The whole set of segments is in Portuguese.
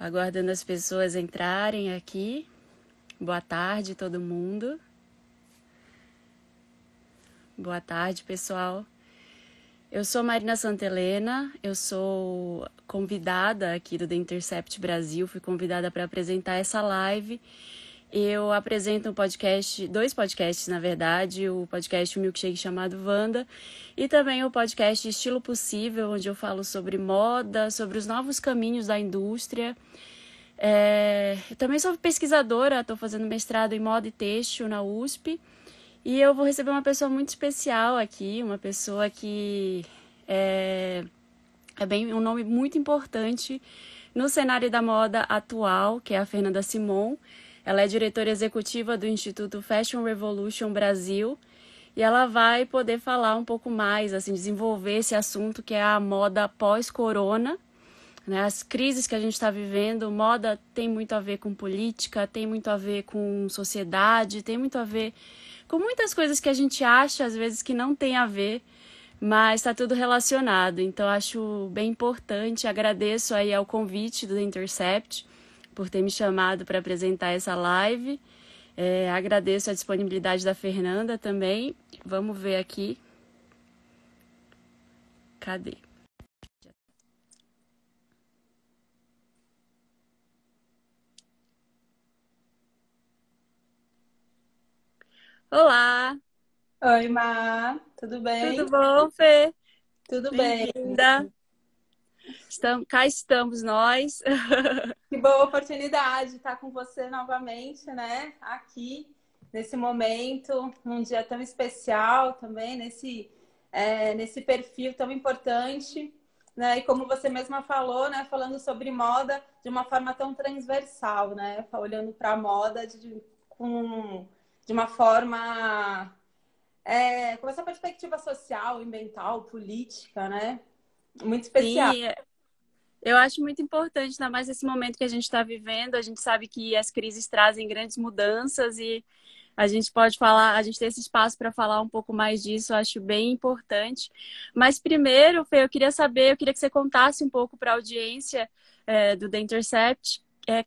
aguardando as pessoas entrarem aqui. Boa tarde, todo mundo. Boa tarde, pessoal. Eu sou Marina Santelena, eu sou convidada aqui do The Intercept Brasil, fui convidada para apresentar essa live. Eu apresento um podcast, dois podcasts, na verdade, o podcast Milkshake chamado Wanda e também o podcast Estilo Possível, onde eu falo sobre moda, sobre os novos caminhos da indústria. Eu também sou pesquisadora, estou fazendo mestrado em moda e têxtil na USP e eu vou receber uma pessoa muito especial aqui, uma pessoa que é bem um nome muito importante no cenário da moda atual, que é a Fernanda Simon. Ela é diretora executiva do Instituto Fashion Revolution Brasil e ela vai poder falar um pouco mais, assim, desenvolver esse assunto que é a moda pós-corona, né? As crises que a gente está vivendo, moda tem muito a ver com política, tem muito a ver com sociedade, tem muito a ver com muitas coisas que a gente acha, às vezes, que não tem a ver, mas está tudo relacionado. Então, acho bem importante, agradeço aí ao convite do The Intercept, por ter me chamado para apresentar essa live. Agradeço a disponibilidade da Fernanda também. Vamos ver aqui. Cadê? Olá! Oi, Má, tudo bem? Tudo bom, Fê? Tudo bem. Bem-vinda! Cá estamos nós. Que boa oportunidade de estar com você novamente, né? Aqui, nesse momento, num dia tão especial também, nesse perfil tão importante, né? E como você mesma falou, né? Falando sobre moda de uma forma tão transversal, né? Olhando para a moda de uma forma com essa perspectiva social, ambiental, política, né? Muito especial. Sim, eu acho muito importante, ainda mais nesse momento que a gente está vivendo. A gente sabe que as crises trazem grandes mudanças e a gente pode falar, a gente tem esse espaço para falar um pouco mais disso, eu acho bem importante. Mas primeiro, Fê, eu queria que você contasse um pouco para a audiência do The Intercept,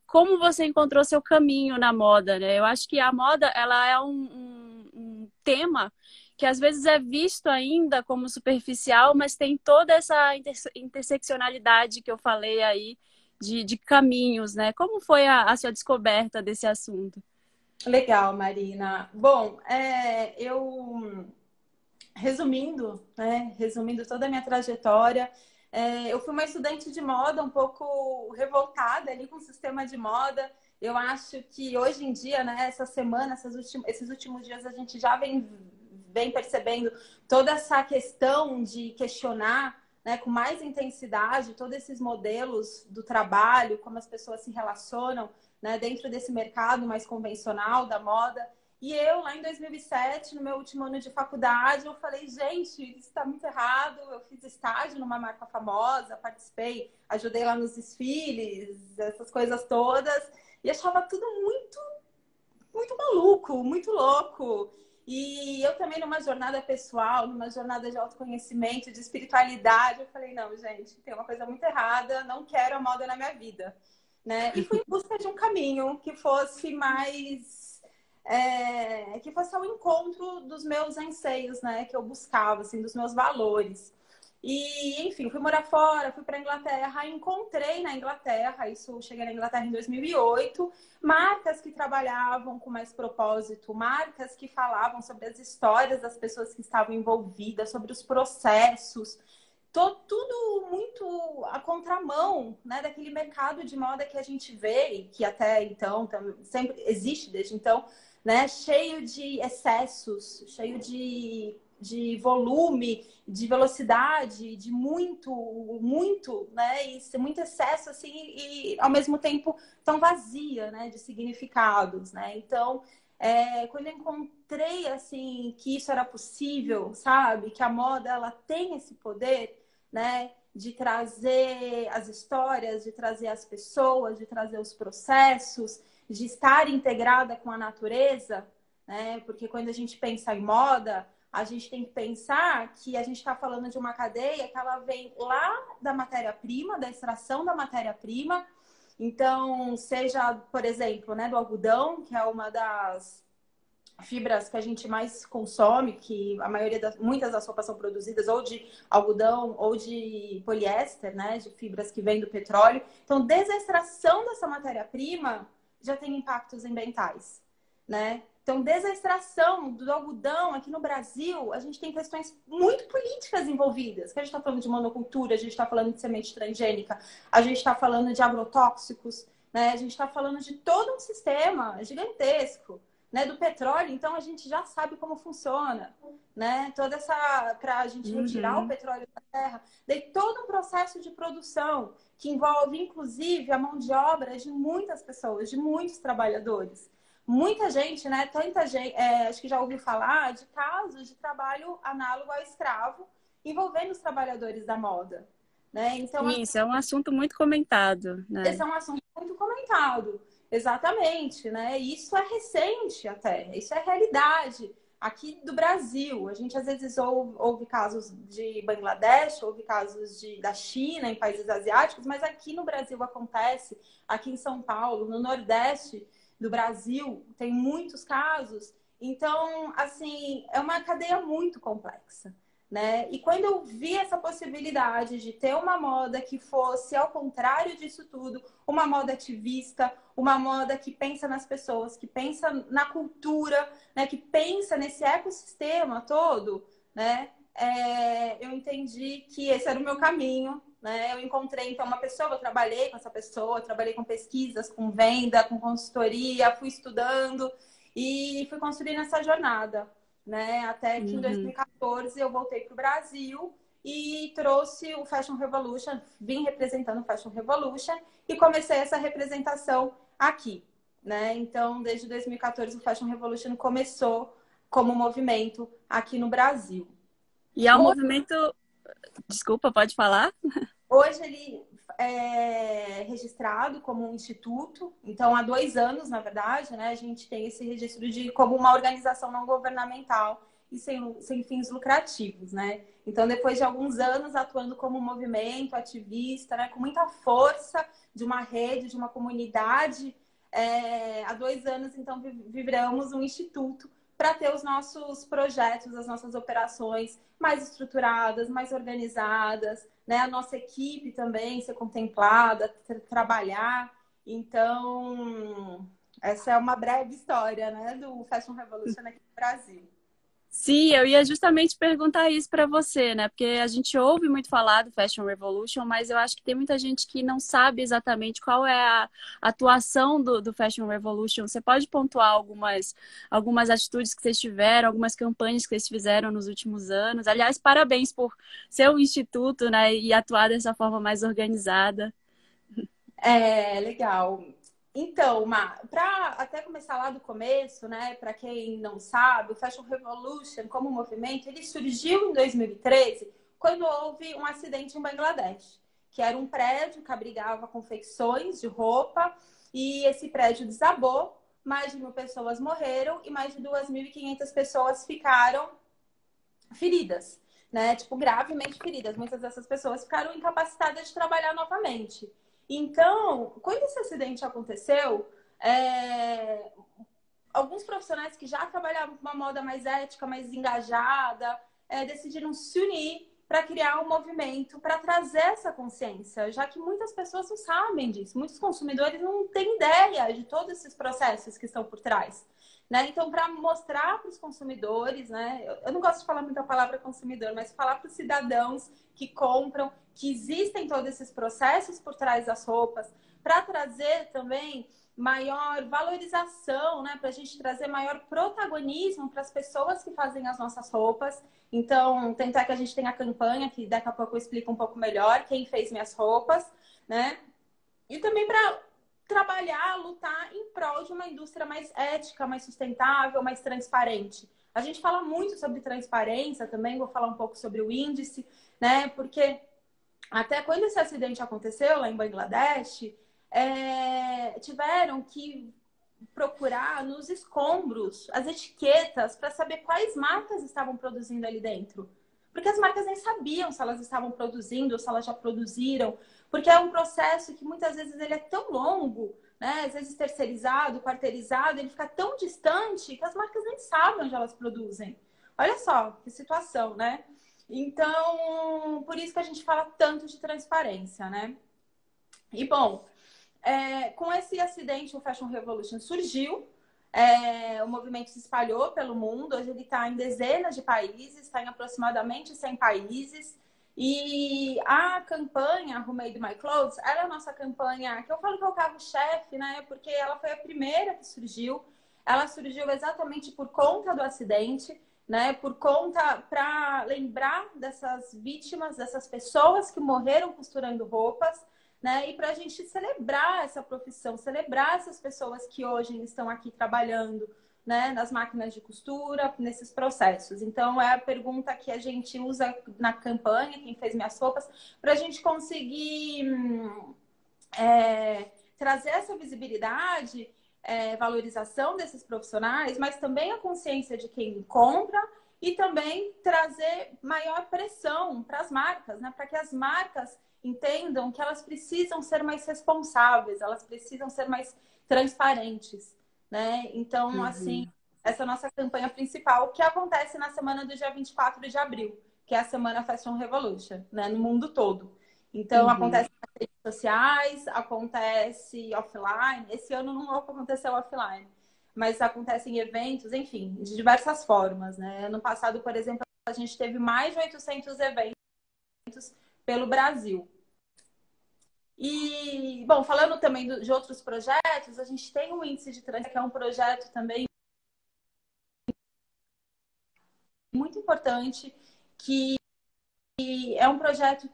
como você encontrou seu caminho na moda, né? Eu acho que a moda, ela é um tema que às vezes é visto ainda como superficial, mas tem toda essa interseccionalidade que eu falei aí de caminhos, né? Como foi a sua descoberta desse assunto? Legal, Marina. Bom, eu resumindo, né? Resumindo toda a minha trajetória, eu fui uma estudante de moda um pouco revoltada ali com o sistema de moda. Eu acho que hoje em dia, né? Essa semana, esses últimos dias, a gente já vem percebendo toda essa questão de questionar, né, com mais intensidade todos esses modelos do trabalho, como as pessoas se relacionam, né, dentro desse mercado mais convencional da moda. E eu, lá em 2007, no meu último ano de faculdade, eu falei, gente, isso está muito errado. Eu fiz estágio numa marca famosa, participei, ajudei lá nos desfiles, essas coisas todas, e achava tudo muito, muito maluco, muito louco. E eu também, numa jornada pessoal, numa jornada de autoconhecimento, de espiritualidade, eu falei, não, gente, tem uma coisa muito errada, não quero a moda na minha vida, né? E fui em busca de um caminho que fosse mais... que fosse ao encontro dos meus anseios, né? Que eu buscava, assim, dos meus valores. E, enfim, fui morar fora, fui para a Inglaterra, encontrei na Inglaterra, cheguei na Inglaterra em 2008, marcas que trabalhavam com mais propósito, marcas que falavam sobre as histórias das pessoas que estavam envolvidas, sobre os processos, tudo muito à contramão, né, daquele mercado de moda que a gente vê e que até então sempre existe desde então, né, cheio de excessos, cheio de volume, de velocidade, de muito, né? E muito excesso, assim, e ao mesmo tempo tão vazia, né? De significados, né? Então, quando eu encontrei, assim, que isso era possível, sabe? Que a moda, ela tem esse poder, né? De trazer as histórias, de trazer as pessoas, de trazer os processos, de estar integrada com a natureza, né? Porque quando a gente pensa em moda, a gente tem que pensar que a gente está falando de uma cadeia que ela vem lá da matéria-prima, da extração da matéria-prima, Então, seja, por exemplo, né, do algodão, que é uma das fibras que a gente mais consome, que a maioria muitas das roupas são produzidas ou de algodão ou de poliéster, né, de fibras que vêm do petróleo. Então, desde a extração dessa matéria-prima já tem impactos ambientais, né? Então, desde a extração do algodão aqui no Brasil, a gente tem questões muito políticas envolvidas. Que a gente está falando de monocultura, a gente está falando de semente transgênica, a gente está falando de agrotóxicos, né? A gente está falando de todo um sistema gigantesco, né, do petróleo. Então a gente já sabe como funciona, né? Toda essa para a gente retirar o petróleo da terra, daí todo um processo de produção que envolve inclusive a mão de obra de muitas pessoas, de muitos trabalhadores. Muita gente, né? Tanta gente, acho que já ouviu falar de casos de trabalho análogo ao escravo envolvendo os trabalhadores da moda, né? Então, Isso é um assunto muito comentado, né? esse é um assunto muito comentado. Exatamente, né? Isso é recente até, isso é realidade aqui do Brasil. A gente às vezes ouve casos de Bangladesh, ouve casos da China, em países asiáticos, mas aqui no Brasil acontece, aqui em São Paulo, no Nordeste do Brasil, tem muitos casos. Então, assim, é uma cadeia muito complexa, né? E quando eu vi essa possibilidade de ter uma moda que fosse ao contrário disso tudo, uma moda ativista, uma moda que pensa nas pessoas, que pensa na cultura, né? Que pensa nesse ecossistema todo, né? Eu entendi que esse era o meu caminho, né? Eu encontrei então uma pessoa, eu trabalhei com essa pessoa, trabalhei com pesquisas, com venda, com consultoria, fui estudando e fui construindo essa jornada, né? Até que em 2014 eu voltei para o Brasil e trouxe o Fashion Revolution, vim representando o Fashion Revolution e comecei essa representação aqui, né? Então, desde 2014 o Fashion Revolution começou como movimento aqui no Brasil. E é um movimento... Desculpa, pode falar? Hoje ele é registrado como um instituto, então há 2 anos, na verdade, né, a gente tem esse registro como uma organização não governamental e sem fins lucrativos, né? Então, depois de alguns anos atuando como um movimento ativista, né, com muita força de uma rede, de uma comunidade, há 2 anos, então, viramos um instituto para ter os nossos projetos, as nossas operações mais estruturadas, mais organizadas, né? A nossa equipe também ser contemplada, trabalhar. Então, essa é uma breve história, né, do Fashion Revolution aqui no Brasil. Sim, eu ia justamente perguntar isso para você, né? Porque a gente ouve muito falar do Fashion Revolution, mas eu acho que tem muita gente que não sabe exatamente qual é a atuação do Fashion Revolution. Você pode pontuar algumas atitudes que vocês tiveram, algumas campanhas que vocês fizeram nos últimos anos? Aliás, parabéns por ser um instituto, né? E atuar dessa forma mais organizada. Legal. Então, para até começar lá do começo, né, para quem não sabe, o Fashion Revolution como movimento, ele surgiu em 2013, quando houve um acidente em Bangladesh, que era um prédio que abrigava confecções de roupa, e esse prédio desabou, mais de 1.000 pessoas morreram e mais de 2.500 pessoas ficaram feridas, né, tipo, gravemente feridas. Muitas dessas pessoas ficaram incapacitadas de trabalhar novamente. Então, quando esse acidente aconteceu, alguns profissionais que já trabalhavam com uma moda mais ética, mais engajada, decidiram se unir para criar um movimento para trazer essa consciência, já que muitas pessoas não sabem disso, muitos consumidores não têm ideia de todos esses processos que estão por trás. Né? Então, para mostrar para os consumidores, né? Eu não gosto de falar muito a palavra consumidor, mas falar para os cidadãos que compram, que existem todos esses processos por trás das roupas, para trazer também maior valorização, né? Para a gente trazer maior protagonismo para as pessoas que fazem as nossas roupas. Então, tentar que a gente tenha a campanha, que daqui a pouco eu explico um pouco melhor, quem fez minhas roupas, né? E também para trabalhar, lutar em prol de uma indústria mais ética, mais sustentável, mais transparente. A gente fala muito sobre transparência também, vou falar um pouco sobre o índice, né? Porque até quando esse acidente aconteceu lá em Bangladesh, tiveram que procurar nos escombros as etiquetas para saber quais marcas estavam produzindo ali dentro. Porque as marcas nem sabiam se elas estavam produzindo ou se elas já produziram. porque é um processo que muitas vezes ele é tão longo, né? Às vezes terceirizado, quarteirizado, ele fica tão distante que as marcas nem sabem onde elas produzem. Olha só que situação, né? Então, por isso que a gente fala tanto de transparência, né? E bom, com esse acidente, o Fashion Revolution surgiu, o movimento se espalhou pelo mundo, hoje ele está em dezenas de países, está em aproximadamente 100 países. E a campanha Who Made My Clothes, ela é a nossa campanha, que eu falo que é o carro-chefe, né? Porque ela foi a primeira que surgiu. Ela surgiu exatamente por conta do acidente, né? Por conta, para lembrar dessas vítimas, dessas pessoas que morreram costurando roupas, né? E para a gente celebrar essa profissão, celebrar essas pessoas que hoje estão aqui trabalhando, né, nas máquinas de costura, nesses processos. Então, é a pergunta que a gente usa na campanha, quem fez minhas roupas, para a gente conseguir trazer essa visibilidade, valorização desses profissionais, mas também a consciência de quem compra e também trazer maior pressão para as marcas, né, para que as marcas entendam que elas precisam ser mais responsáveis, elas precisam ser mais transparentes, né? Então, assim, essa é a nossa campanha principal, que acontece na semana do dia 24 de abril, que é a Semana Fashion Revolution, né? No mundo todo. Então, acontece nas redes sociais, acontece offline. Esse ano não aconteceu offline, mas acontece em eventos, enfim, de diversas formas, né? Ano passado, por exemplo, a gente teve mais de 800 eventos pelo Brasil. E, bom, falando também de outros projetos, a gente tem o Índice de Transparência, que é um projeto também muito importante, que é um projeto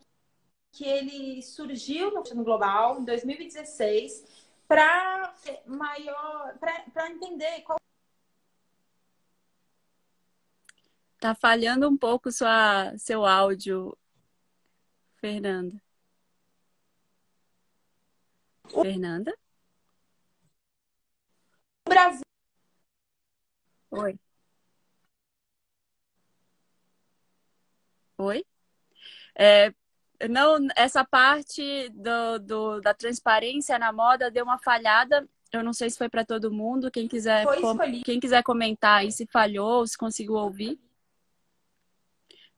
que ele surgiu no Global em 2016 para entender qual. Tá falhando um pouco seu áudio, Fernanda. Fernanda? O Brasil. Oi. Oi? Não, essa parte da transparência na moda deu uma falhada. Eu não sei se foi para todo mundo. Foi escolhido. Quem quiser comentar aí se falhou, se conseguiu ouvir.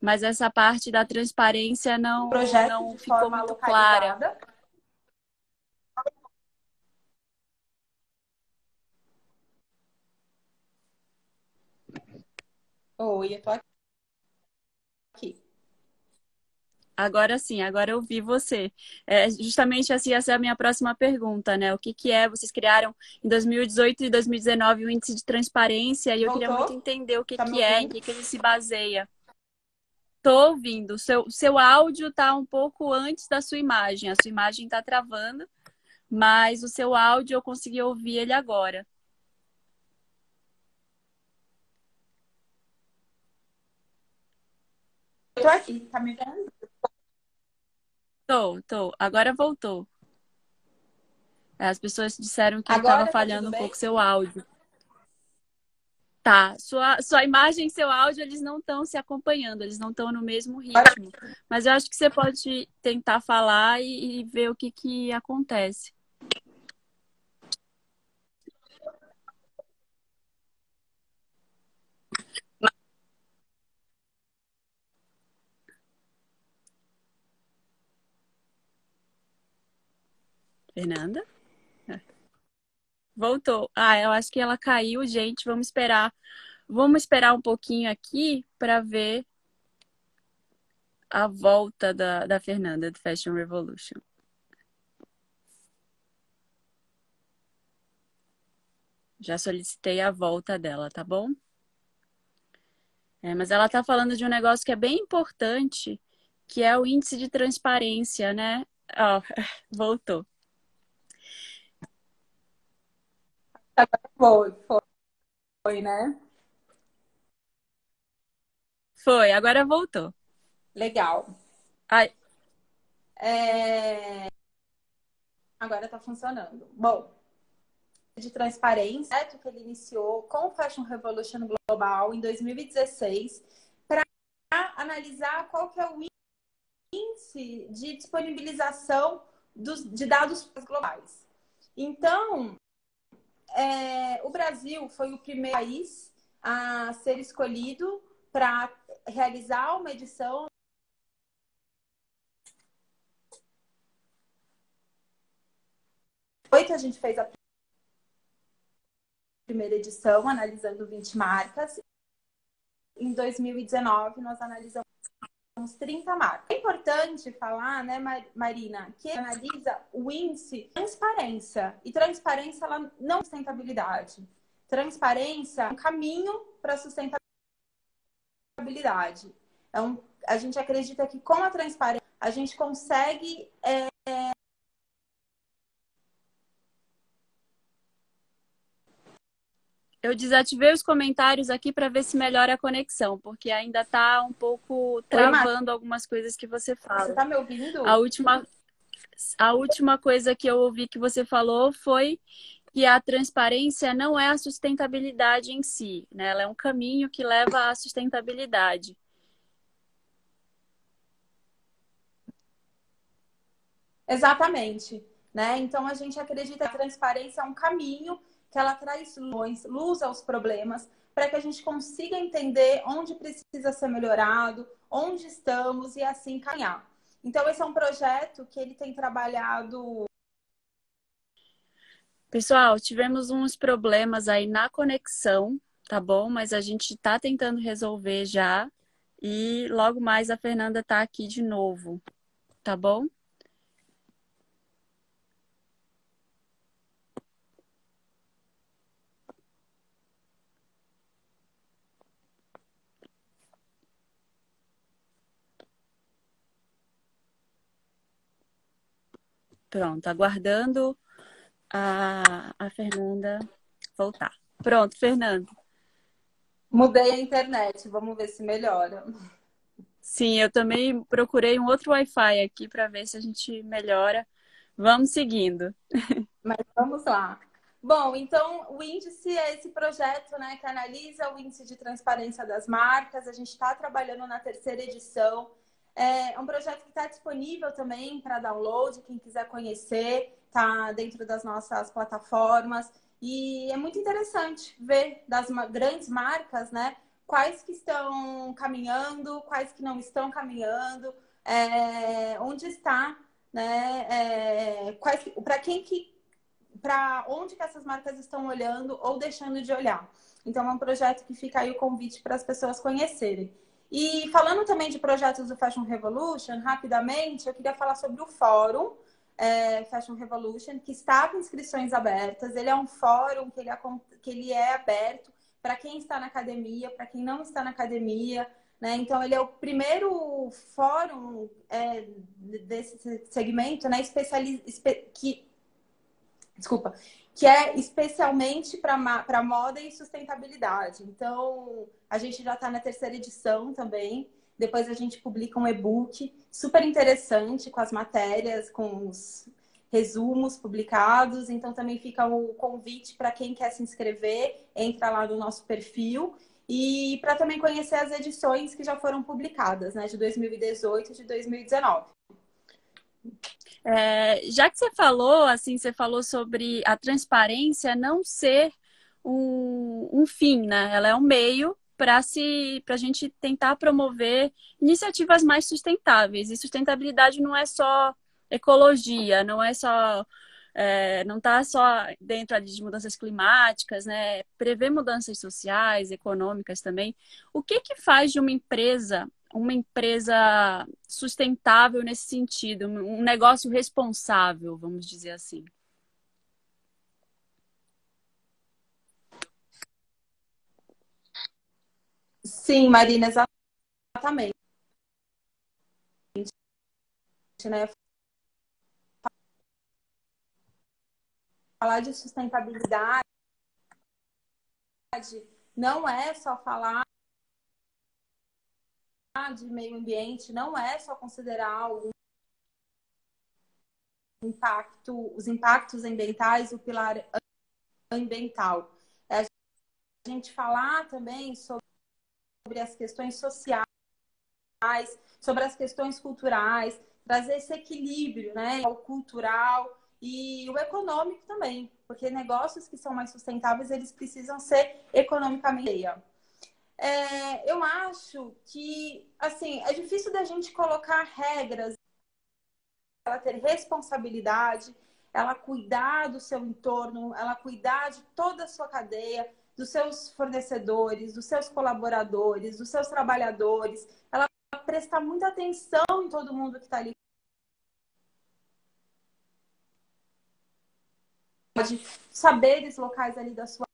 Mas essa parte da transparência Projeto não de ficou forma muito clara. localizada. Oi, eu tô aqui. Agora sim, agora eu vi você. Justamente assim, essa é a minha próxima pergunta, né? O que é? Vocês criaram em 2018 e 2019 o índice de transparência e eu queria muito Voltou? entender o Tá me que é, em ouvindo? que ele se baseia. Tô ouvindo. Seu áudio tá um pouco antes da sua imagem. A sua imagem tá travando, mas o seu áudio eu consegui ouvir ele agora. Eu tô aqui, tá me vendo? Tô. Agora voltou. As pessoas disseram que estava Agora tá tudo falhando um bem? pouco seu áudio. Tá, sua imagem e seu áudio, eles não estão se acompanhando, eles não estão no mesmo ritmo. Mas eu acho que você pode tentar falar e ver o que acontece. Fernanda? Voltou. Ah, eu acho que ela caiu, gente. Vamos esperar. Vamos esperar um pouquinho aqui para ver a volta da Fernanda do Fashion Revolution. Já solicitei a volta dela, tá bom? Mas ela tá falando de um negócio que é bem importante, que é o índice de transparência, né? Ó, voltou. Foi, né? Foi, agora voltou. Legal. Ai, Agora tá funcionando. Bom, de transparência, certo? Que ele iniciou com o Fashion Revolution Global em 2016 para analisar qual que é o índice de disponibilização de dados globais. Então, o Brasil foi o primeiro país a ser escolhido para realizar uma edição. A gente fez a primeira edição, analisando 20 marcas. Em 2019, nós analisamos 30 marcas. É importante falar, né, Marina, que analisa o índice de transparência. E transparência, ela não é sustentabilidade. Transparência é um caminho para a sustentabilidade. Então, a gente acredita que com a transparência, a gente consegue... Eu desativei os comentários aqui para ver se melhora a conexão, porque ainda está um pouco travando algumas coisas que você fala. Você está me ouvindo? A última coisa que eu ouvi que você falou foi que a transparência não é a sustentabilidade em si, né? Ela é um caminho que leva à sustentabilidade. Exatamente, né? Então a gente acredita que a transparência é um caminho que ela traz luz aos problemas para que a gente consiga entender onde precisa ser melhorado, onde estamos e assim caminhar. Então esse é um projeto que ele tem trabalhado. Pessoal, tivemos uns problemas aí na conexão, tá bom? Mas a gente está tentando resolver já e logo mais a Fernanda está aqui de novo, tá bom? Pronto, aguardando a Fernanda voltar. Pronto, Fernanda. Mudei a internet, vamos ver se melhora. Sim, eu também procurei um outro Wi-Fi aqui para ver se a gente melhora. Vamos seguindo. Mas vamos lá. Bom, então o índice é esse projeto, né, que analisa o índice de transparência das marcas. A gente está trabalhando na terceira edição. É um projeto que está disponível também para download, quem quiser conhecer, está dentro das nossas plataformas. E é muito interessante ver das grandes marcas, né, quais que estão caminhando, quais que não estão caminhando, onde está, né, para quem que para onde que essas marcas estão olhando ou deixando de olhar. Então, é um projeto que fica aí o convite para as pessoas conhecerem. E falando também de projetos do Fashion Revolution, rapidamente, eu queria falar sobre o fórum Fashion Revolution, que está com inscrições abertas. Ele é um fórum que ele é aberto para quem está na academia, para quem não está na academia, né? Então, ele é o primeiro fórum desse segmento, né, que é especialmente para moda e sustentabilidade. Então, a gente já está na terceira edição também. Depois a gente publica um e-book super interessante com as matérias, com os resumos publicados. Então, também fica o convite para quem quer se inscrever, entra lá no nosso perfil. E para também conhecer as edições que já foram publicadas, né, de 2018 e de 2019. Já que você falou, assim, você falou sobre a transparência não ser um fim, né? Ela é um meio para a gente tentar promover iniciativas mais sustentáveis. E sustentabilidade não é só ecologia, não é só não está só dentro ali de mudanças climáticas, né? Prever mudanças sociais, econômicas também. O que faz de uma empresa sustentável nesse sentido, um negócio responsável, vamos dizer assim? Sim, Marina, exatamente. Né? Falar de sustentabilidade não é só falar de meio ambiente, não é só considerar os impactos ambientais, o pilar ambiental. É a gente falar também sobre as questões sociais, sobre as questões culturais, trazer esse equilíbrio, né? O cultural e o econômico também, porque negócios que são mais sustentáveis, eles precisam ser economicamente. Eu acho que, assim, é difícil da gente colocar regras, ela ter responsabilidade, ela cuidar do seu entorno, ela cuidar de toda a sua cadeia, dos seus fornecedores, dos seus colaboradores, dos seus trabalhadores, ela prestar muita atenção em todo mundo que está ali, de saberes locais ali da sua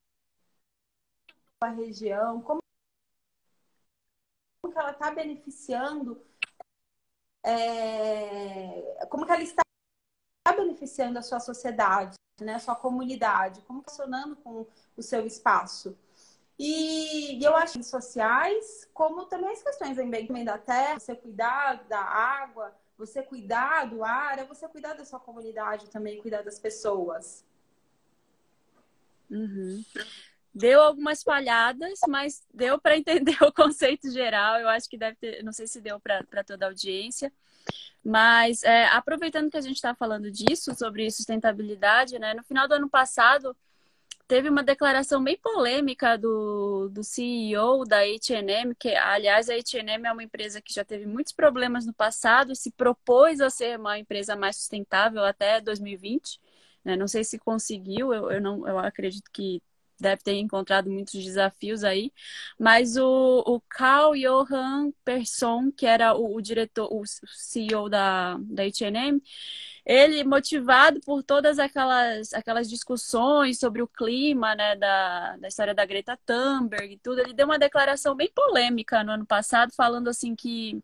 região, como que ela está beneficiando, como que ela está beneficiando a sua sociedade, né, a sua comunidade, como está funcionando com o seu espaço. E eu acho que sociais, como também as questões também da terra, você cuidar da água, você cuidar do ar, é você cuidar da sua comunidade também, cuidar das pessoas. Uhum. Deu algumas falhadas, mas deu para entender o conceito geral. Eu acho que deve ter, não sei se deu para toda a audiência, mas aproveitando que a gente está falando disso, sobre sustentabilidade, né? No final do ano passado, teve uma declaração bem polêmica do CEO da H&M, que, aliás, a H&M é uma empresa que já teve muitos problemas no passado, se propôs a ser uma empresa mais sustentável até 2020, né? Não sei se conseguiu, eu acredito que deve ter encontrado muitos desafios aí, mas o Carl Johan Persson, que era o diretor, o CEO da H&M, ele, motivado por todas aquelas discussões sobre o clima, né, da história da Greta Thunberg e tudo, ele deu uma declaração bem polêmica no ano passado, falando assim que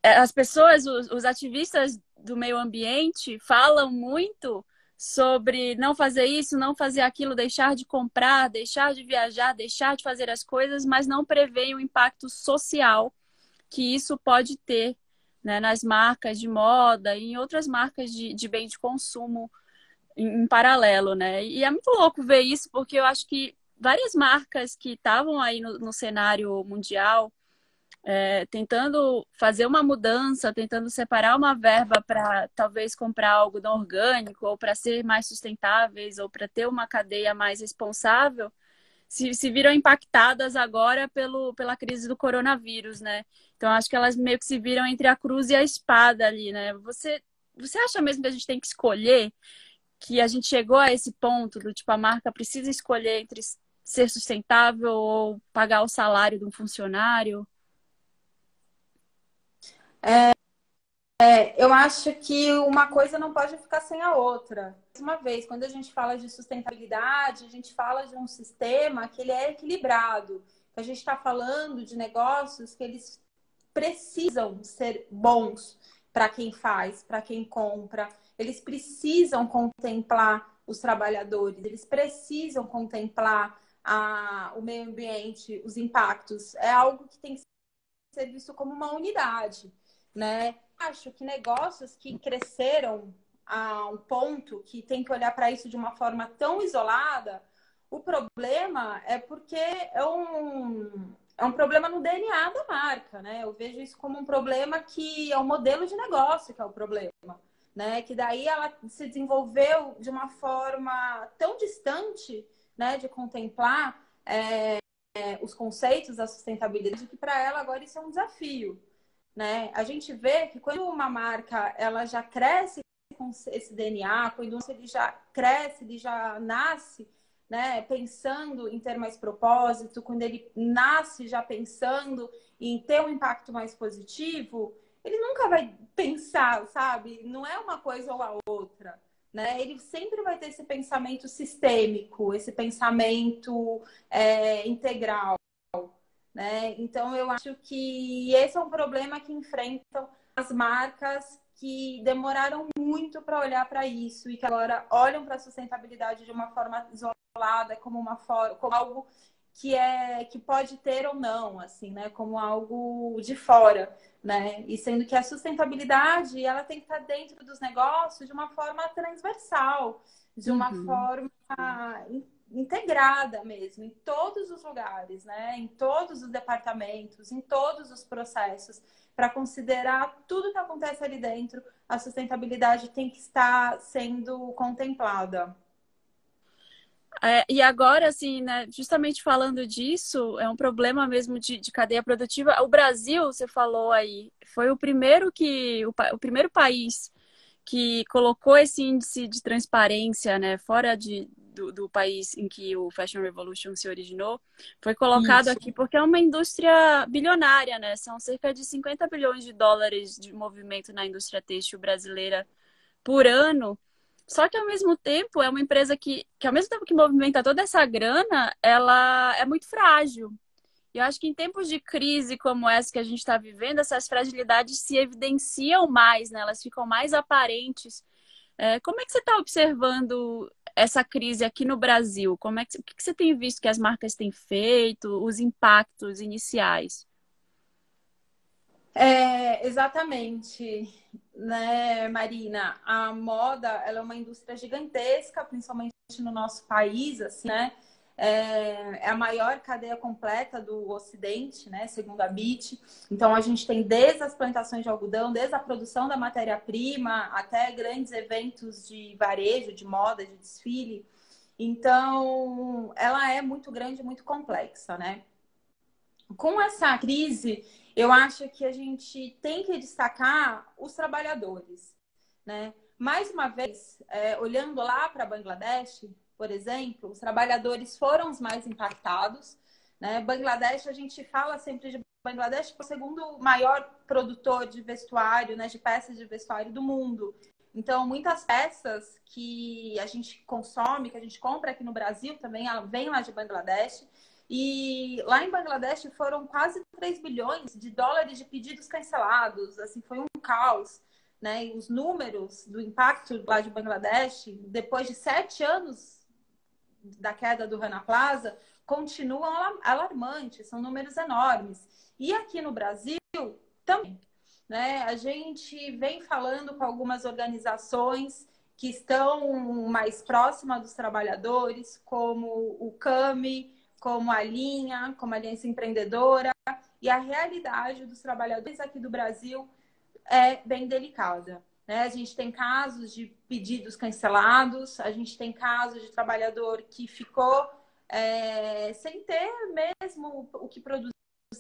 as pessoas, os ativistas do meio ambiente falam muito sobre não fazer isso, não fazer aquilo, deixar de comprar, deixar de viajar, deixar de fazer as coisas, mas não preveem o impacto social que isso pode ter, né, nas marcas de moda e em outras marcas de bem de consumo em paralelo, né? E é muito louco ver isso, porque eu acho que várias marcas que estavam aí no cenário mundial tentando fazer uma mudança, tentando separar uma verba para talvez comprar algodão orgânico, ou para ser mais sustentáveis, ou para ter uma cadeia mais responsável, se viram impactadas agora pela crise do coronavírus, né? Então, acho que elas meio que se viram entre a cruz e a espada ali, né? Você acha mesmo que a gente tem que escolher, que a gente chegou a esse ponto do tipo, a marca precisa escolher entre ser sustentável ou pagar o salário de um funcionário? Eu acho que uma coisa não pode ficar sem a outra. Mais uma vez, quando a gente fala de sustentabilidade, a gente fala de um sistema que ele é equilibrado. A gente está falando de negócios que eles precisam ser bons para quem faz, para quem compra. Eles precisam contemplar os trabalhadores, eles precisam contemplar o meio ambiente, os impactos. É algo que tem que ser visto como uma unidade, né? Acho que negócios que cresceram a um ponto que tem que olhar para isso de uma forma tão isolada, o problema é porque é um problema no DNA da marca, né? Eu vejo isso como um problema que é o modelo de negócio que é o problema, né? Que daí ela se desenvolveu de uma forma tão distante, né, de contemplar os conceitos da sustentabilidade, que para ela agora isso é um desafio, né? A gente vê que quando uma marca ela já cresce com esse DNA, quando ele já cresce, ele já nasce, né, pensando em ter mais propósito, quando ele nasce já pensando em ter um impacto mais positivo, ele nunca vai pensar, sabe? Não é uma coisa ou a outra, né? Ele sempre vai ter esse pensamento sistêmico, esse pensamento integral, né? Então, eu acho que esse é um problema que enfrentam as marcas que demoraram muito para olhar para isso e que agora olham para a sustentabilidade de uma forma isolada, como como algo que pode ter ou não, assim, né? Como algo de fora, né? E sendo que a sustentabilidade ela tem que estar dentro dos negócios de uma forma transversal, de uma Uhum. forma integrada mesmo, em todos os lugares, né? Em todos os departamentos, em todos os processos, para considerar tudo que acontece ali dentro, a sustentabilidade tem que estar sendo contemplada. E agora, assim, né, justamente falando disso, é um problema mesmo de cadeia produtiva. O Brasil, você falou aí, foi o primeiro o primeiro país que colocou esse índice de transparência, né, fora do país em que o Fashion Revolution se originou, foi colocado Isso. aqui porque é uma indústria bilionária, né? São cerca de 50 bilhões de dólares de movimento na indústria têxtil brasileira por ano. Só que ao mesmo tempo é uma empresa que ao mesmo tempo que movimenta toda essa grana, ela é muito frágil. E eu acho que em tempos de crise como essa que a gente está vivendo, essas fragilidades se evidenciam mais, né? Elas ficam mais aparentes. Como é que você está observando essa crise aqui no Brasil? O que você tem visto que as marcas têm feito, os impactos iniciais? Exatamente, né, Marina? A moda, ela é uma indústria gigantesca, principalmente no nosso país, assim, né? É a maior cadeia completa do Ocidente, né? Segundo a BIT. Então, a gente tem desde as plantações de algodão, desde a produção da matéria-prima, até grandes eventos de varejo, de moda, de desfile. Então, ela é muito grande, muito complexa, né? Com essa crise, eu acho que a gente tem que destacar os trabalhadores, né? Mais uma vez, olhando lá para Bangladesh, por exemplo, os trabalhadores foram os mais impactados, né? Bangladesh, a gente fala sempre de Bangladesh como o segundo maior produtor de vestuário, né? De peças de vestuário do mundo. Então, muitas peças que a gente consome, que a gente compra aqui no Brasil também, ela vem lá de Bangladesh. E lá em Bangladesh foram quase 3 bilhões de dólares de pedidos cancelados. Assim, foi um caos, né? E os números do impacto lá de Bangladesh, depois de 7 anos da queda do Rana Plaza, continuam alarmantes, são números enormes. E aqui no Brasil também, né? A gente vem falando com algumas organizações que estão mais próximas dos trabalhadores, como o CAMI, como a Aliança Empreendedora, e a realidade dos trabalhadores aqui do Brasil é bem delicada. Né? A gente tem casos de pedidos cancelados, a gente tem casos de trabalhador que ficou sem ter mesmo o que produzir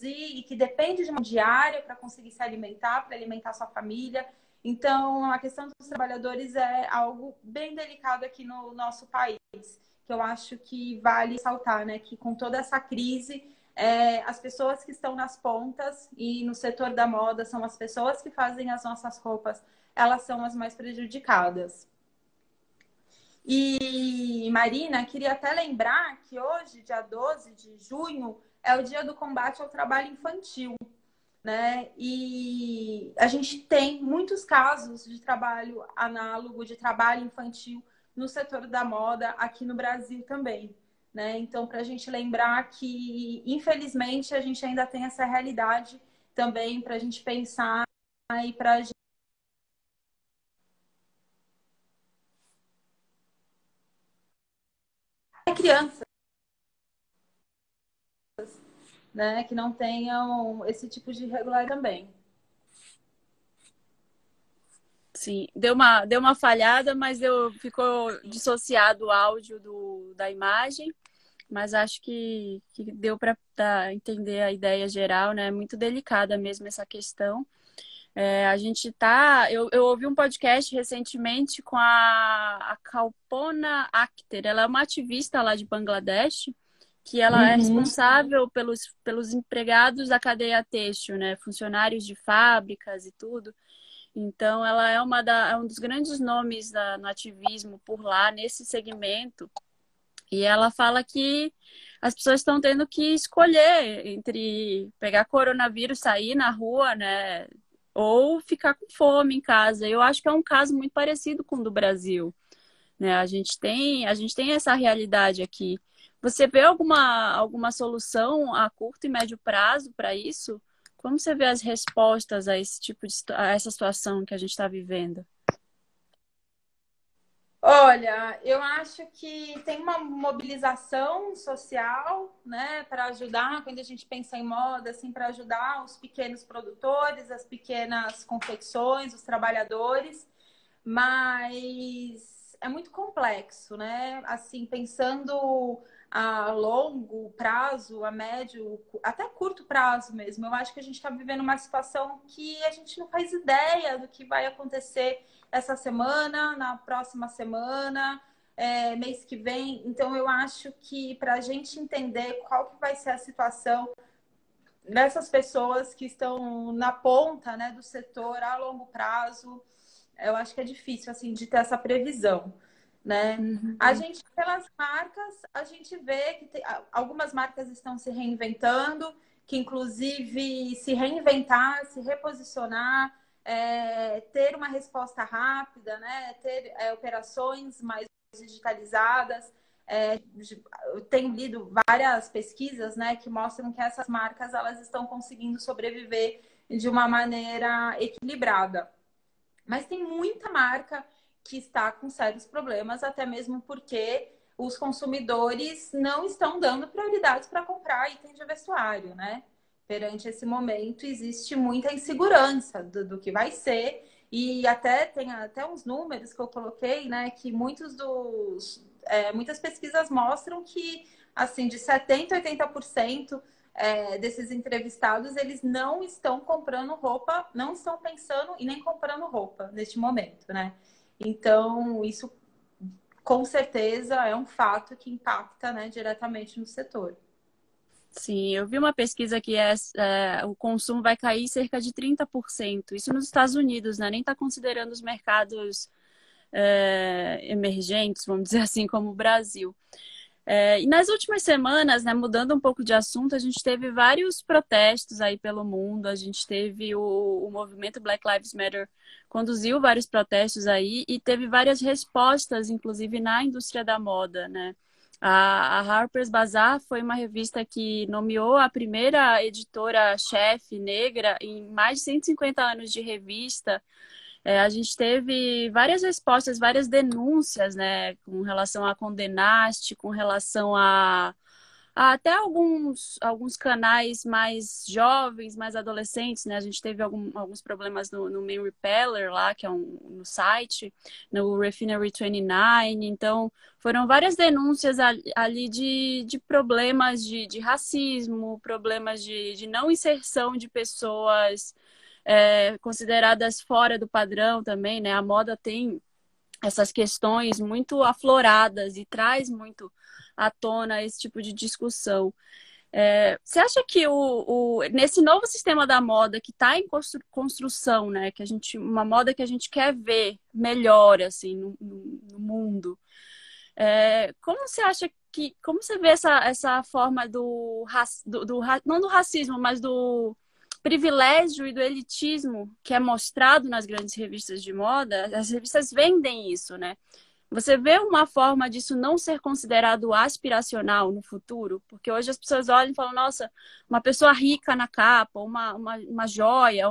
e que depende de uma diária para conseguir se alimentar, para alimentar sua família. Então, a questão dos trabalhadores é algo bem delicado aqui no nosso país, que eu acho que vale ressaltar, né? Que com toda essa crise, as pessoas que estão nas pontas e no setor da moda são as pessoas que fazem as nossas roupas, elas são as mais prejudicadas. E, Marina, queria até lembrar que hoje, dia 12 de junho, é o dia do combate ao trabalho infantil, né? E a gente tem muitos casos de trabalho análogo, de trabalho infantil no setor da moda aqui no Brasil também, né? Então, para a gente lembrar que, infelizmente, a gente ainda tem essa realidade também para a gente pensar e para a criança, né? Que não tenham esse tipo de irregularidade também. Sim, deu uma falhada, mas ficou dissociado o áudio da imagem, mas acho que deu para entender a ideia geral, né? É muito delicada mesmo essa questão. A gente eu ouvi um podcast recentemente com a Kalpona Akhter, ela é uma ativista lá de Bangladesh, que ela é Uhum. responsável pelos empregados da cadeia têxtil, né? Funcionários de fábricas e tudo. Então, ela é um dos grandes nomes no ativismo por lá, nesse segmento. E ela fala que as pessoas estão tendo que escolher entre pegar coronavírus, sair na rua, né? Ou ficar com fome em casa. Eu acho que é um caso muito parecido com o do Brasil, né? A gente tem essa realidade aqui. Você vê alguma solução a curto e médio prazo para isso? Como você vê as respostas a esse tipo a essa situação que a gente está vivendo? Olha, eu acho que tem uma mobilização social, né, para ajudar, quando a gente pensa em moda, assim, para ajudar os pequenos produtores, as pequenas confecções, os trabalhadores, mas é muito complexo, né? Assim, pensando a longo prazo, a médio, até curto prazo mesmo, eu acho que a gente está vivendo uma situação que a gente não faz ideia do que vai acontecer essa semana, na próxima semana, mês que vem. Então, eu acho que para a gente entender qual que vai ser a situação dessas pessoas que estão na ponta, né, do setor a longo prazo, eu acho que é difícil assim de ter essa previsão, né? A Uhum. gente, pelas marcas, a gente vê que algumas marcas estão se reinventando, que inclusive se reinventar, se reposicionar, ter uma resposta rápida, né? Ter operações mais digitalizadas. Eu tenho lido várias pesquisas, né, que mostram que essas marcas elas estão conseguindo sobreviver de uma maneira equilibrada. Mas tem muita marca que está com sérios problemas, até mesmo porque os consumidores não estão dando prioridades para comprar item de vestuário, né? Perante esse momento, existe muita insegurança do que vai ser. E até tem até uns números que eu coloquei, né? Que muitas pesquisas mostram que assim, de 70% a 80% desses entrevistados, eles não estão comprando roupa, não estão pensando e nem comprando roupa neste momento, né? Então, isso com certeza é um fato que impacta, né, diretamente no setor. Sim, eu vi uma pesquisa que o consumo vai cair cerca de 30%. Isso nos Estados Unidos, né? Nem está considerando os mercados emergentes, vamos dizer assim, como o Brasil. E nas últimas semanas, né, mudando um pouco de assunto, a gente teve vários protestos aí pelo mundo. A gente teve o movimento Black Lives Matter conduziu vários protestos aí e teve várias respostas, inclusive na indústria da moda, né? A Harper's Bazaar foi uma revista que nomeou a primeira editora-chefe negra em mais de 150 anos de revista. A gente teve várias respostas, várias denúncias, né, com relação a Condenaste, com relação a até alguns canais mais jovens, mais adolescentes, né? A gente teve alguns problemas no Main Repeller lá, que é no site, no Refinery 29. Então, foram várias denúncias ali de problemas de racismo, problemas de não inserção de pessoas consideradas fora do padrão também, né? A moda tem essas questões muito afloradas e traz muito à tona esse tipo de discussão. Você acha que nesse novo sistema da moda que está em construção, né, que uma moda que a gente quer ver melhor assim no mundo, como você acha como você vê essa forma não do racismo, mas do privilégio e do elitismo que é mostrado nas grandes revistas de moda? As revistas vendem isso, né? Você vê uma forma disso não ser considerado aspiracional no futuro? Porque hoje as pessoas olham e falam, nossa, uma pessoa rica na capa, uma joia,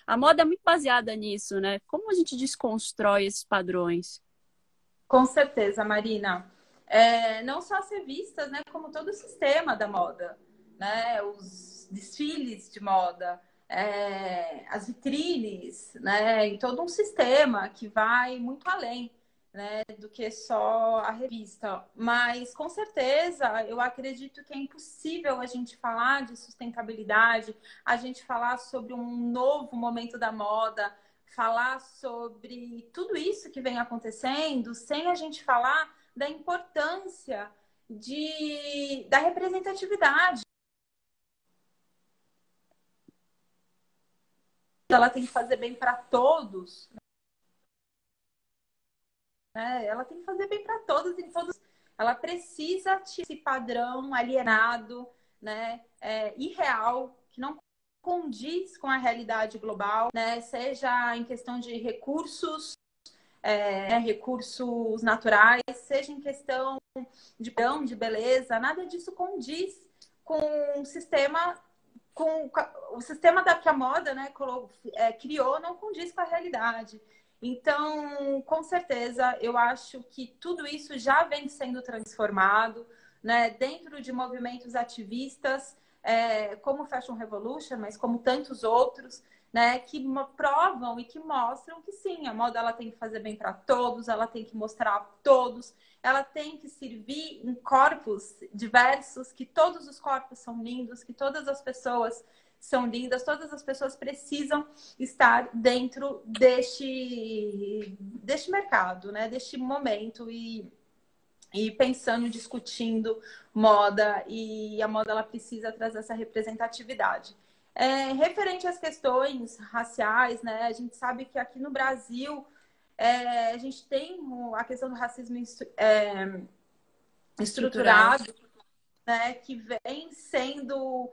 a moda é muito baseada nisso, né? Como a gente desconstrói esses padrões? Com certeza, Marina. Não só as revistas, né, como todo o sistema da moda, né, os desfiles de moda, as vitrines, né, em todo um sistema que vai muito além, né, do que só a revista. Mas, com certeza, eu acredito que é impossível a gente falar de sustentabilidade, a gente falar sobre um novo momento da moda, falar sobre tudo isso que vem acontecendo sem a gente falar da importância da representatividade. Ela tem que fazer bem para todos, né? Ela tem que fazer bem para todos e todos. Ela precisa tirar esse padrão alienado, né? Irreal, que não condiz com a realidade global, né? Seja em questão de recursos naturais, seja em questão de beleza, nada disso condiz com o sistema que a moda, né, criou, não condiz com a realidade. Então, com certeza, eu acho que tudo isso já vem sendo transformado, né, dentro de movimentos ativistas, como o Fashion Revolution, mas como tantos outros, né, que provam e que mostram que sim, a moda ela tem que fazer bem para todos, ela tem que mostrar a todos, ela tem que servir em corpos diversos, que todos os corpos são lindos, que todas as pessoas são lindas, todas as pessoas precisam estar dentro deste mercado, né? Deste momento e pensando, discutindo moda, e a moda ela precisa trazer essa representatividade. Referente às questões raciais, né? A gente sabe que aqui no Brasil a gente tem a questão do racismo Estrutural. estruturado, né? Que vem sendo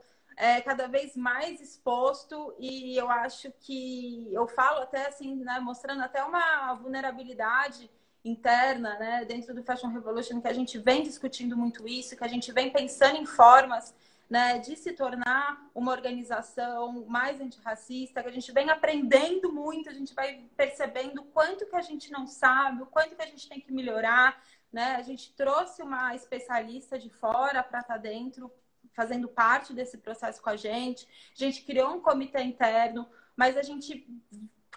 cada vez mais exposto, e eu acho que eu falo até assim, né, mostrando até uma vulnerabilidade interna, né, dentro do Fashion Revolution, que a gente vem discutindo muito isso, que a gente vem pensando em formas, né, de se tornar uma organização mais antirracista, que a gente vem aprendendo muito, a gente vai percebendo o quanto que a gente não sabe, o quanto que a gente tem que melhorar, né? A gente trouxe uma especialista de fora para estar dentro, fazendo parte desse processo com a gente. A gente criou um comitê interno, mas a gente,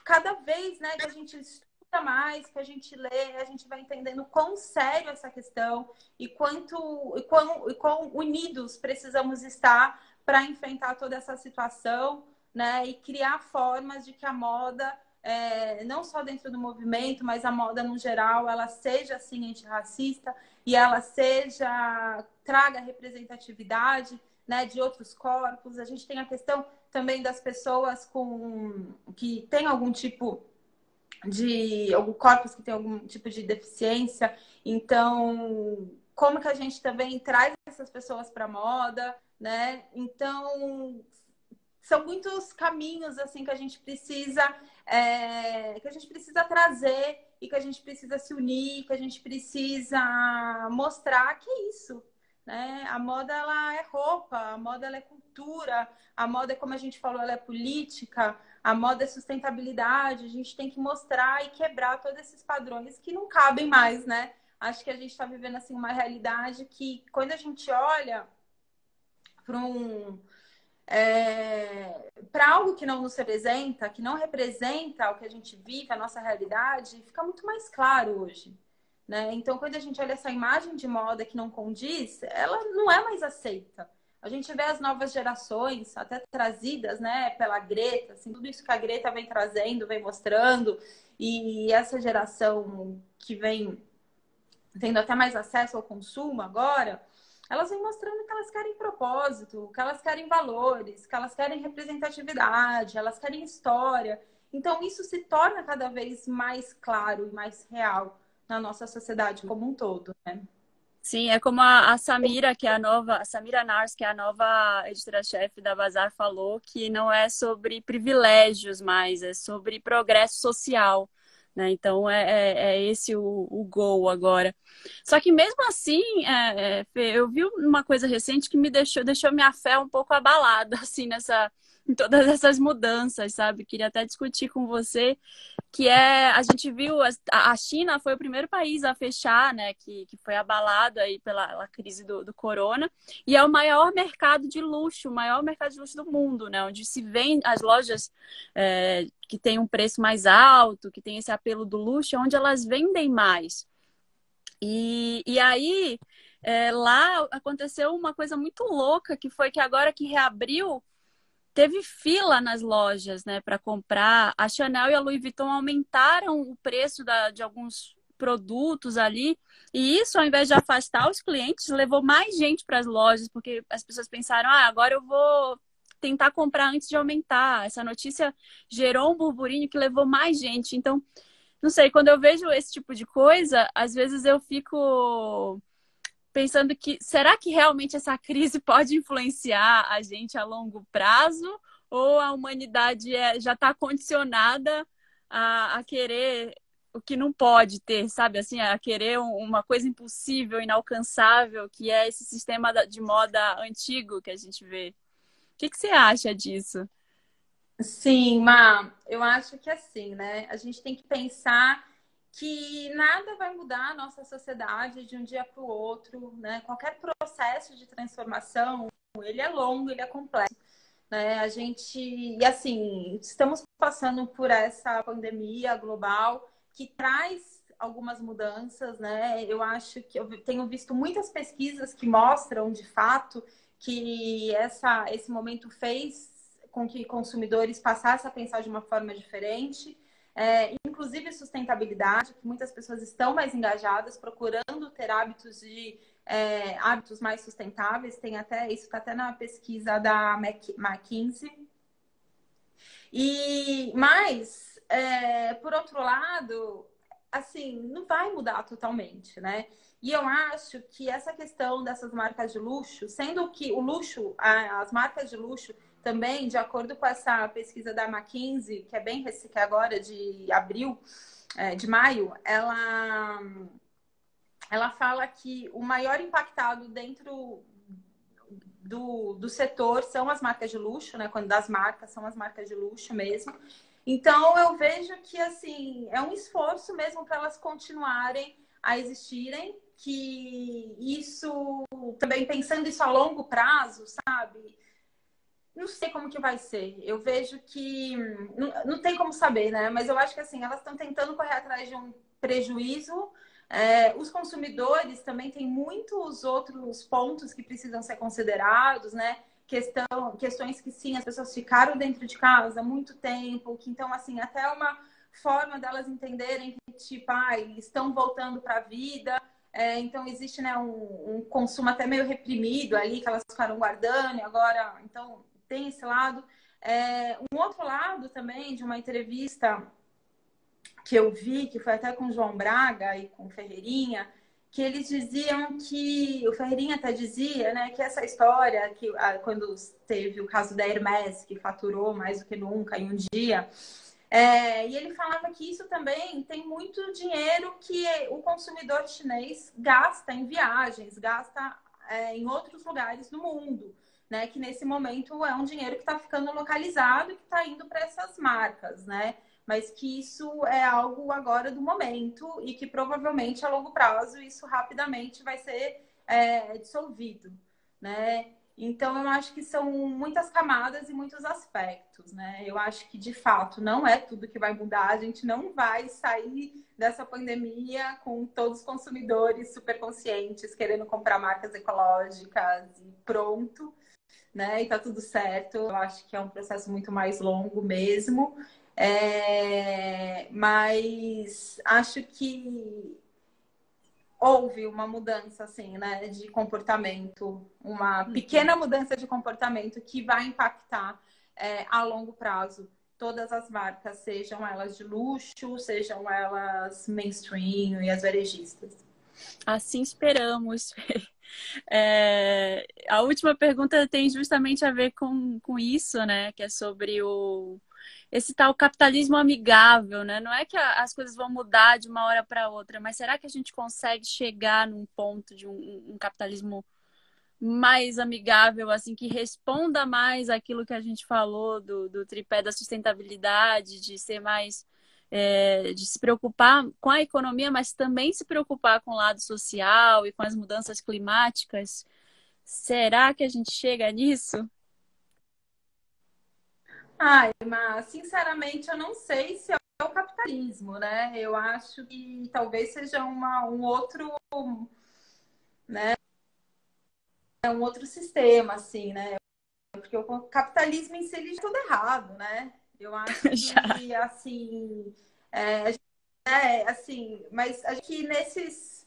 cada vez, né, que a gente estuda mais, que a gente lê, a gente vai entendendo quão sério essa questão e quão unidos precisamos estar para enfrentar toda essa situação, né? E criar formas de que a moda, não só dentro do movimento, mas a moda no geral, ela seja assim antirracista e ela traga representatividade, né, de outros corpos. A gente tem a questão também das pessoas que têm algum tipo corpos que têm algum tipo de deficiência. Então, como que a gente também traz essas pessoas para a moda, né? Então, são muitos caminhos assim que a gente precisa trazer e que a gente precisa se unir, que a gente precisa mostrar que é isso, né? A moda ela é roupa, a moda ela é cultura, a moda, como a gente falou, ela é política, a moda é sustentabilidade. A gente tem que mostrar e quebrar todos esses padrões que não cabem mais, né? Acho que a gente está vivendo assim uma realidade que, quando a gente olha para para algo que não nos representa, que não representa o que a gente vive, a nossa realidade, fica muito mais claro hoje, né? Então, quando a gente olha essa imagem de moda que não condiz, ela não é mais aceita. A gente vê as novas gerações, até trazidas, né, pela Greta, assim, tudo isso que a Greta vem trazendo, vem mostrando, e essa geração que vem tendo até mais acesso ao consumo agora, elas vêm mostrando que elas querem propósito, que elas querem valores, que elas querem representatividade, elas querem história. Então, isso se torna cada vez mais claro e mais real na nossa sociedade como um todo, né? Sim, é como a Samira, a Samira Nars, que é a nova editora-chefe da Bazar, falou, que não é sobre privilégios mais, é sobre progresso social, né? Então é esse o goal agora. Só que mesmo assim, Fê, eu vi uma coisa recente que deixou minha fé um pouco abalada, assim, em todas essas mudanças, sabe? Queria até discutir com você, que a gente viu, a China foi o primeiro país a fechar, né, que foi abalado aí pela crise do corona, e é o maior mercado de luxo, o maior mercado de luxo do mundo, né, onde se vende as lojas que tem um preço mais alto, que tem esse apelo do luxo, é onde elas vendem mais. E aí, lá aconteceu uma coisa muito louca, que foi que agora que reabriu, teve fila nas lojas, né, para comprar. A Chanel e a Louis Vuitton aumentaram o preço de alguns produtos ali, e isso, ao invés de afastar os clientes, levou mais gente para as lojas, porque as pessoas pensaram, agora eu vou tentar comprar antes de aumentar. Essa notícia gerou um burburinho que levou mais gente. Então, não sei, quando eu vejo esse tipo de coisa, às vezes eu fico pensando que será que realmente essa crise pode influenciar a gente a longo prazo, ou a humanidade já está condicionada a querer o que não pode ter, sabe? Assim, a querer uma coisa impossível, inalcançável, que é esse sistema de moda antigo que a gente vê. O que você acha disso? Sim, Má, eu acho que assim, né? A gente tem que pensar que nada vai mudar a nossa sociedade de um dia para o outro, né? Qualquer processo de transformação, ele é longo, ele é complexo, né? A gente, e assim, estamos passando por essa pandemia global que traz algumas mudanças, né? Eu acho que eu tenho visto muitas pesquisas que mostram, de fato, que esse momento fez com que consumidores passassem a pensar de uma forma diferente. Inclusive sustentabilidade, que muitas pessoas estão mais engajadas, procurando ter hábitos mais sustentáveis. Tem até isso está até na pesquisa da McKinsey. Por outro lado, assim, não vai mudar totalmente, né? E eu acho que essa questão dessas marcas de luxo, sendo que o luxo, as marcas de luxo também, de acordo com essa pesquisa da McKinsey, que é bem que é agora de abril, de maio, ela fala que o maior impactado dentro do setor são as marcas de luxo, né? Quando das marcas, são as marcas de luxo mesmo. Então, eu vejo que, assim, é um esforço mesmo para elas continuarem a existirem, que isso, também pensando isso a longo prazo, sabe? Não sei como que vai ser. Eu vejo que não tem como saber, né? Mas eu acho que assim, elas estão tentando correr atrás de um prejuízo. Os consumidores também têm muitos outros pontos que precisam ser considerados, né? Questões que sim, as pessoas ficaram dentro de casa há muito tempo, que então, assim, até uma forma delas entenderem que, tipo, estão voltando para a vida. Então, existe, né, um consumo até meio reprimido ali, que elas ficaram guardando, e agora, então, tem esse lado. Um outro lado também de uma entrevista que eu vi, que foi até com o João Braga e com o Ferreirinha, que eles diziam que, o Ferreirinha até dizia, né, que essa história, que quando teve o caso da Hermès, que faturou mais do que nunca em um dia, e ele falava que isso também tem muito dinheiro que o consumidor chinês gasta em viagens, gasta em outros lugares do mundo, né? Que nesse momento é um dinheiro que está ficando localizado e que está indo para essas marcas, né? Mas que isso é algo agora do momento e que provavelmente a longo prazo isso rapidamente vai ser dissolvido, né? Então, eu acho que são muitas camadas e muitos aspectos, né? Eu acho que, de fato, não é tudo que vai mudar. A gente não vai sair dessa pandemia com todos os consumidores super conscientes, querendo comprar marcas ecológicas e pronto, né? E tá tudo certo. Eu acho que é um processo muito mais longo mesmo. Mas acho que houve uma mudança, assim, né, de comportamento, uma Uhum. pequena mudança de comportamento que vai impactar a longo prazo todas as marcas, sejam elas de luxo, sejam elas mainstream e as varejistas. Assim esperamos. A última pergunta tem justamente a ver com isso, né? Que é sobre esse tal capitalismo amigável, né? Não é que as coisas vão mudar de uma hora para outra, mas será que a gente consegue chegar num ponto de um capitalismo mais amigável, assim, que responda mais aquilo que a gente falou do tripé da sustentabilidade, de ser mais, de se preocupar com a economia, mas também se preocupar com o lado social e com as mudanças climáticas? Será que a gente chega nisso? Mas sinceramente eu não sei se é o capitalismo, né? Eu acho que talvez seja um outro, né? Um outro sistema, assim, né? Porque o capitalismo em si ele já é tudo errado, né? Eu acho Já. que, assim, mas acho que nesses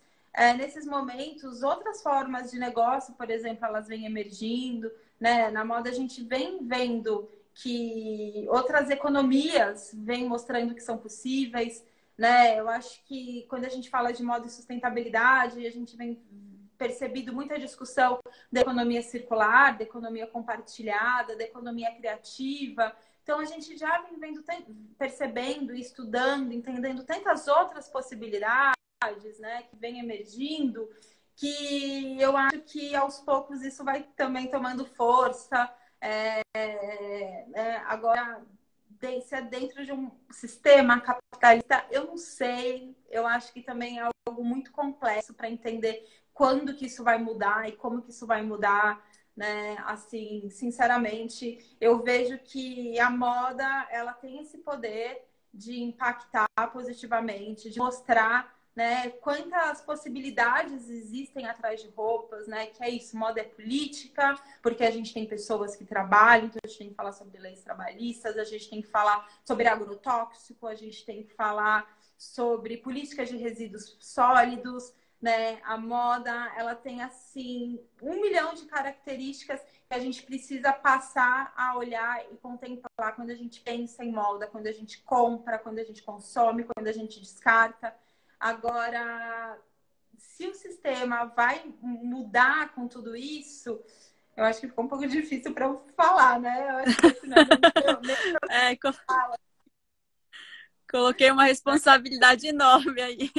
momentos, outras formas de negócio, por exemplo, elas vêm emergindo, né? Na moda a gente vem vendo que outras economias vêm mostrando que são possíveis, né? Eu acho que quando a gente fala de moda e sustentabilidade, a gente vem percebido muita discussão da economia circular, da economia compartilhada, da economia criativa. Então, a gente já vem vendo, percebendo, estudando, entendendo tantas outras possibilidades, né, que vem emergindo, que eu acho que aos poucos isso vai também tomando força. Agora, se é dentro de um sistema capitalista, eu não sei. Eu acho que também é algo muito complexo para entender quando que isso vai mudar e como que isso vai mudar, né? Assim, sinceramente, eu vejo que a moda, ela tem esse poder de impactar positivamente, de mostrar, né, quantas possibilidades existem atrás de roupas, né? Que é isso, moda é política, porque a gente tem pessoas que trabalham, então a gente tem que falar sobre leis trabalhistas, a gente tem que falar sobre agrotóxico, a gente tem que falar sobre políticas de resíduos sólidos, né? A moda, ela tem, assim, 1 milhão de características que a gente precisa passar a olhar e contemplar quando a gente pensa em moda, quando a gente compra, quando a gente consome, quando a gente descarta. Agora, se o sistema vai mudar com tudo isso, eu acho que ficou um pouco difícil para eu falar, né? Eu acho que esse não é nem É, coloquei uma responsabilidade enorme aí.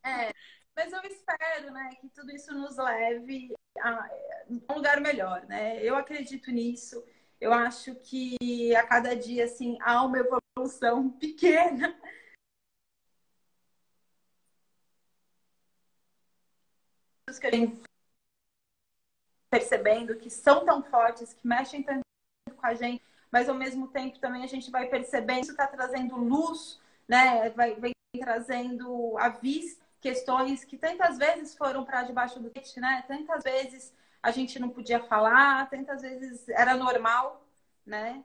É, mas eu espero, né, que tudo isso nos leve a um lugar melhor, né? Eu acredito nisso. Eu acho que a cada dia, assim, há uma evolução pequena dos que a gente percebendo que são tão fortes, que mexem tanto com a gente, mas ao mesmo tempo também a gente vai percebendo que isso está trazendo luz, né? Vem trazendo à vista questões que tantas vezes foram para debaixo do tapete, né? Tantas vezes a gente não podia falar, tantas vezes era normal, né?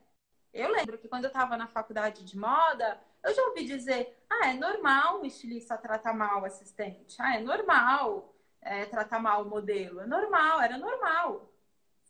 Eu lembro que quando eu estava na faculdade de moda, eu já ouvi dizer: ah, é normal um estilista tratar mal o assistente, ah, é normal tratar mal o modelo, é normal, era normal.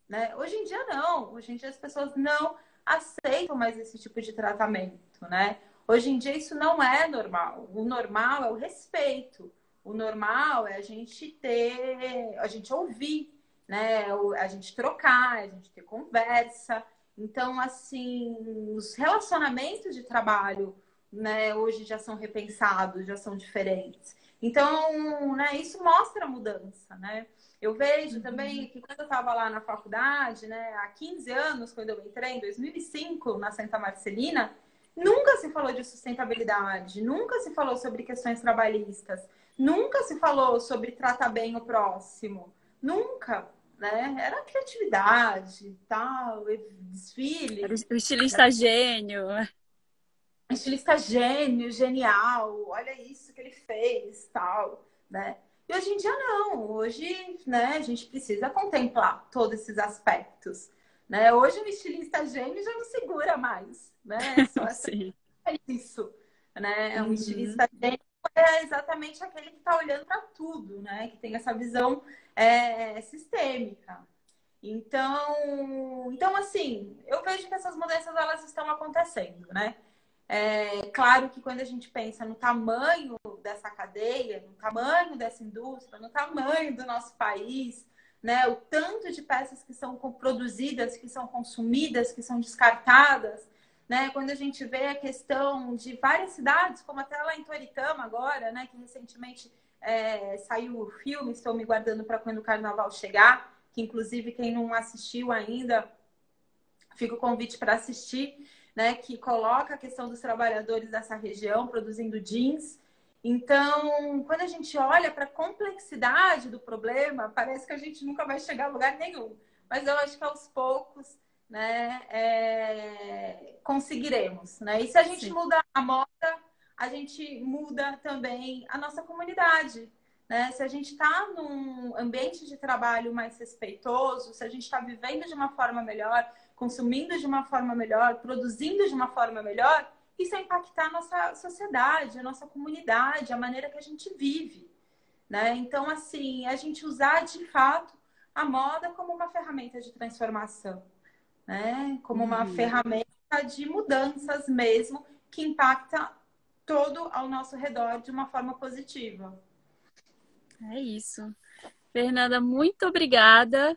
Né? Hoje em dia não, hoje em dia as pessoas não aceitam mais esse tipo de tratamento, né? Hoje em dia isso não é normal. O normal é o respeito. O normal é a gente ter, a gente ouvir, né? A gente trocar, a gente ter conversa. Então, assim, os relacionamentos de trabalho, né, hoje já são repensados, já são diferentes. Então, né, isso mostra a mudança, né? Eu vejo também que quando eu estava lá na faculdade, né, há 15 anos, quando eu entrei, em 2005, na Santa Marcelina, nunca se falou de sustentabilidade, nunca se falou sobre questões trabalhistas, nunca se falou sobre tratar bem o próximo, nunca, né? Era criatividade, tal, Era desfile, o estilista gênio. estilista gênio, genial, olha isso que ele fez, tal, né? E hoje em dia não, hoje, né, a gente precisa contemplar todos esses aspectos, né? Hoje o estilista gênio já não segura mais, né? Só essa Sim. é isso, né? Um Uhum. estilista gênio é exatamente aquele que está olhando para tudo, né? Que tem essa visão sistêmica. Então, assim, eu vejo que essas mudanças elas estão acontecendo, né? É claro que quando a gente pensa no tamanho dessa cadeia, no tamanho dessa indústria, no tamanho do nosso país, né, o tanto de peças que são produzidas, que são consumidas, que são descartadas, né, quando a gente vê a questão de várias cidades, como até lá em Toritama agora, né, que recentemente saiu o filme, estou me guardando para quando o carnaval chegar, que inclusive quem não assistiu ainda, fica o convite para assistir, né, que coloca a questão dos trabalhadores dessa região produzindo jeans. Então, quando a gente olha para a complexidade do problema, parece que a gente nunca vai chegar a lugar nenhum. Mas eu acho que aos poucos, né, conseguiremos. Né? E se a gente Sim. muda a moda, a gente muda também a nossa comunidade. Né? Se a gente está num ambiente de trabalho mais respeitoso, se a gente está vivendo de uma forma melhor, consumindo de uma forma melhor, produzindo de uma forma melhor, isso é impactar a nossa sociedade, a nossa comunidade, a maneira que a gente vive, né? Então, assim, a gente usar de fato a moda como uma ferramenta de transformação, né? Como uma Uhum. ferramenta de mudanças mesmo que impacta todo ao nosso redor de uma forma positiva. É isso. Fernanda, muito obrigada.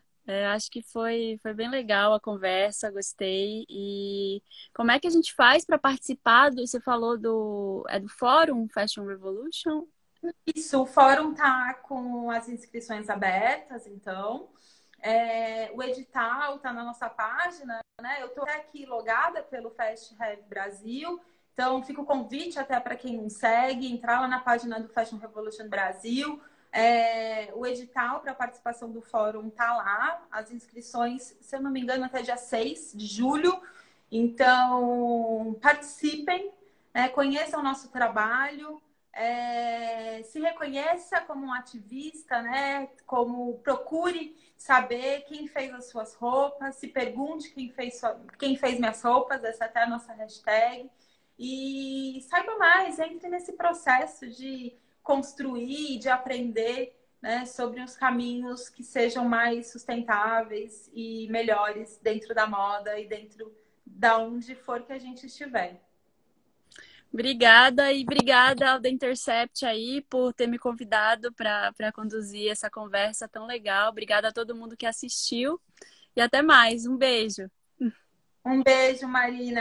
Acho que foi bem legal a conversa, gostei. E como é que a gente faz para participar do? Você falou do Fórum Fashion Revolution? Isso, o fórum tá com as inscrições abertas, então. O edital está na nossa página, né? Eu estou aqui logada pelo Fast Rev Brasil, então fica o convite até para quem não segue, entrar lá na página do Fashion Revolution Brasil. O edital para participação do fórum está lá, as inscrições, se eu não me engano, até dia 6 de julho. Então, participem, né? Conheçam o nosso trabalho. Se reconheça como um ativista, né? Como procure saber quem fez as suas roupas, se pergunte quem fez minhas roupas, essa é até a nossa hashtag. E saiba mais, entre nesse processo de construir, de aprender, né, sobre os caminhos que sejam mais sustentáveis e melhores dentro da moda e dentro da onde for que a gente estiver. Obrigada e obrigada ao The Intercept aí por ter me convidado para conduzir essa conversa tão legal. Obrigada a todo mundo que assistiu e até mais. Um beijo. Um beijo, Marina.